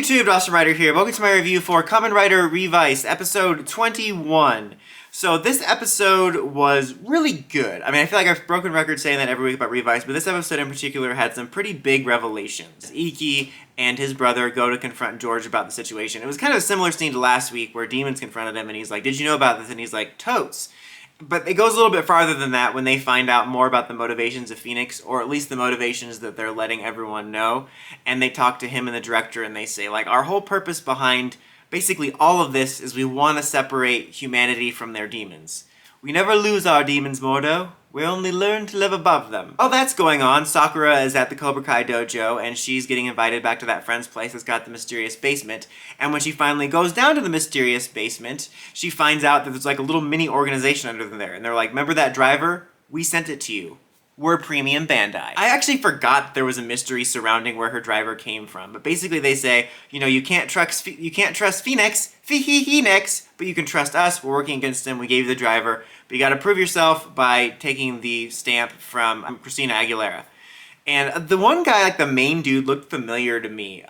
YouTube, Kamen Rider here. Welcome to my review for Kamen Rider Revice, episode 21. So this episode was really good. I mean, I feel like I've broken records saying that every week about Revice, but this episode in particular had some pretty big revelations. Iki and his brother go to confront George about the situation. It was kind of a similar scene to last week where Demons confronted him and he's like, "Did you know about this?" And he's like, "Totes." But it goes a little bit farther than that when they find out more about the motivations of Phoenix, or at least the motivations that they're letting everyone know. And they talk to him and the director and they say, like, our whole purpose behind basically all of this is we want to separate humanity from their demons. We never lose our demons, Mordo. We only learn to live above them. While that's going on, Sakura is at the Cobra Kai dojo and she's getting invited back to that friend's place that's got the mysterious basement. And when she finally goes down to the mysterious basement, she finds out that there's like a little mini organization under there. And they're like, "Remember that driver? We sent it to you. We're Premium Bandai." I actually forgot there was a mystery surrounding where her driver came from. But basically they say, you know, you can't trust Phoenix, but you can trust us. We're working against him. We gave you the driver. But you got to prove yourself by taking the stamp from Christina Aguilera. And the one guy, like the main dude, looked familiar to me.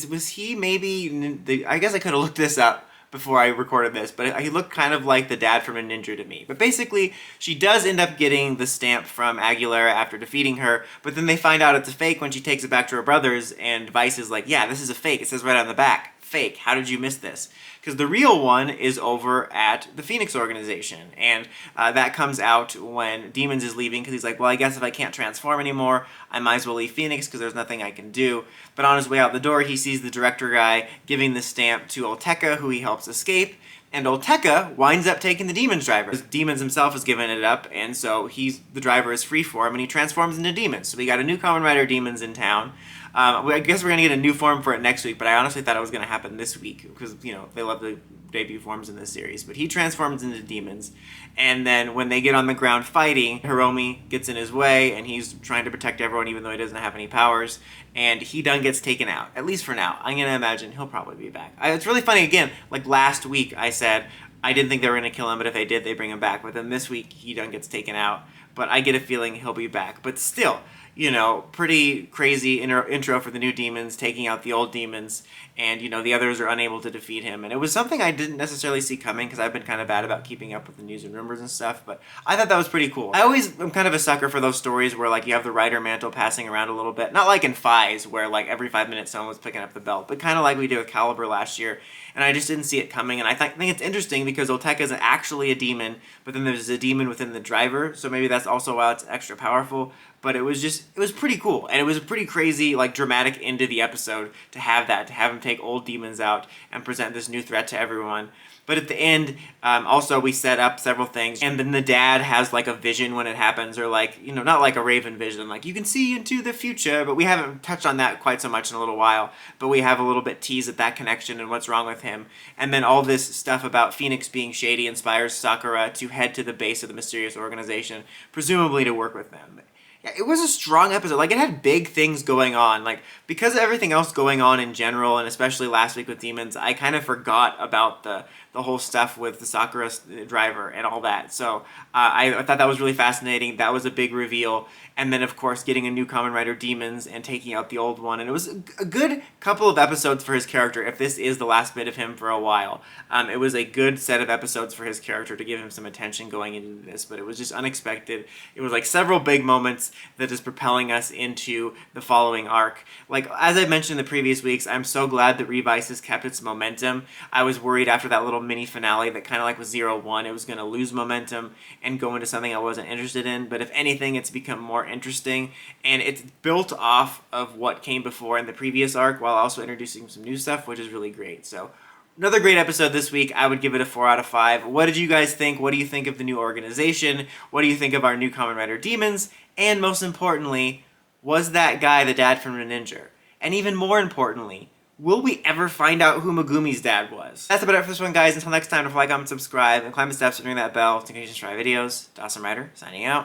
Was he maybe... I guess I could have looked this up before I recorded this, but he looked kind of like the dad from a ninja to me. But basically, she does end up getting the stamp from Aguilera after defeating her, but then they find out it's a fake when she takes it back to her brothers, and Vice is like, "Yeah, this is a fake. It says right on the back. Fake. How did you miss this?" Because the real one is over at the Phoenix organization, and that comes out when Demons is leaving, because he's like, "Well, I guess if I can't transform anymore, I might as well leave Phoenix because there's nothing I can do." But on his way out the door, he sees the director guy giving the stamp to Olteka, who he helps escape, and Olteka winds up taking the Demons driver. Demons himself has given it up, and so the driver is free for him, and he transforms into Demons. So we got a new Kamen Rider Demons in town. I guess we're going to get a new form for it next week, but I honestly thought it was going to happen this week because, you know, they love the debut forms in this series. But he transforms into Demons, and then when they get on the ground fighting, Hiromi gets in his way, and he's trying to protect everyone even though he doesn't have any powers, and he done gets taken out, at least for now. I'm going to imagine he'll probably be back. It's really funny, again, like last week I said I didn't think they were going to kill him, but if they did, they bring him back. But then this week, he done gets taken out, but I get a feeling he'll be back. But still, you know, pretty crazy intro for the new Demons, taking out the old Demons, and, you know, the others are unable to defeat him. And it was something I didn't necessarily see coming, because I've been kind of bad about keeping up with the news and rumors and stuff, but I thought that was pretty cool. I always am kind of a sucker for those stories where, like, you have the Rider mantle passing around a little bit. Not like in Fies, where, like, every 5 minutes someone was picking up the belt, but kind of like we did with Caliber last year, and I just didn't see it coming. And I think it's interesting because Olteka is actually a demon, but then there's a demon within the driver, so maybe that's also why it's extra powerful. But it was pretty cool, and it was a pretty crazy, like, dramatic end to the episode to have him take old demons out and present this new threat to everyone. But at the end, also we set up several things, and then the dad has like a vision when it happens, or like, you know, not like a Raven vision, like you can see into the future, but we haven't touched on that quite so much in a little while, but we have a little bit tease at that connection and what's wrong with him. And then all this stuff about Phoenix being shady inspires Sakura to head to the base of the mysterious organization, presumably to work with them. Yeah, it was a strong episode. Like, it had big things going on. Like, because of everything else going on in general, and especially last week with Demons, I kind of forgot about the whole stuff with the Sakura driver and all that. So I thought that was really fascinating. That was a big reveal. And then, of course, getting a new Kamen Rider Demons and taking out the old one. And it was a good couple of episodes for his character, if this is the last bit of him for a while. It was a good set of episodes for his character to give him some attention going into this, but it was just unexpected. It was like several big moments that is propelling us into the following arc. Like, as I mentioned in the previous weeks, I'm so glad that Revice has kept its momentum. I was worried after that little mini finale that kind of like was 0-1, it was going to lose momentum and go into something I wasn't interested in, but if anything, it's become more interesting, and it's built off of what came before in the previous arc while also introducing some new stuff, which is really great. So another great episode this week. I would give it a 4 out of 5. What did you guys think? What do you think of the new organization? What do you think of our new Kamen Rider Demons? And most importantly, was that guy the dad from the ninja? And even more importantly, will we ever find out who Megumi's dad was? That's about it for this one, guys. Until next time, don't forget, like, comment, subscribe, and climb the steps and ring that bell to continue to try videos. Kamen Rider, signing out.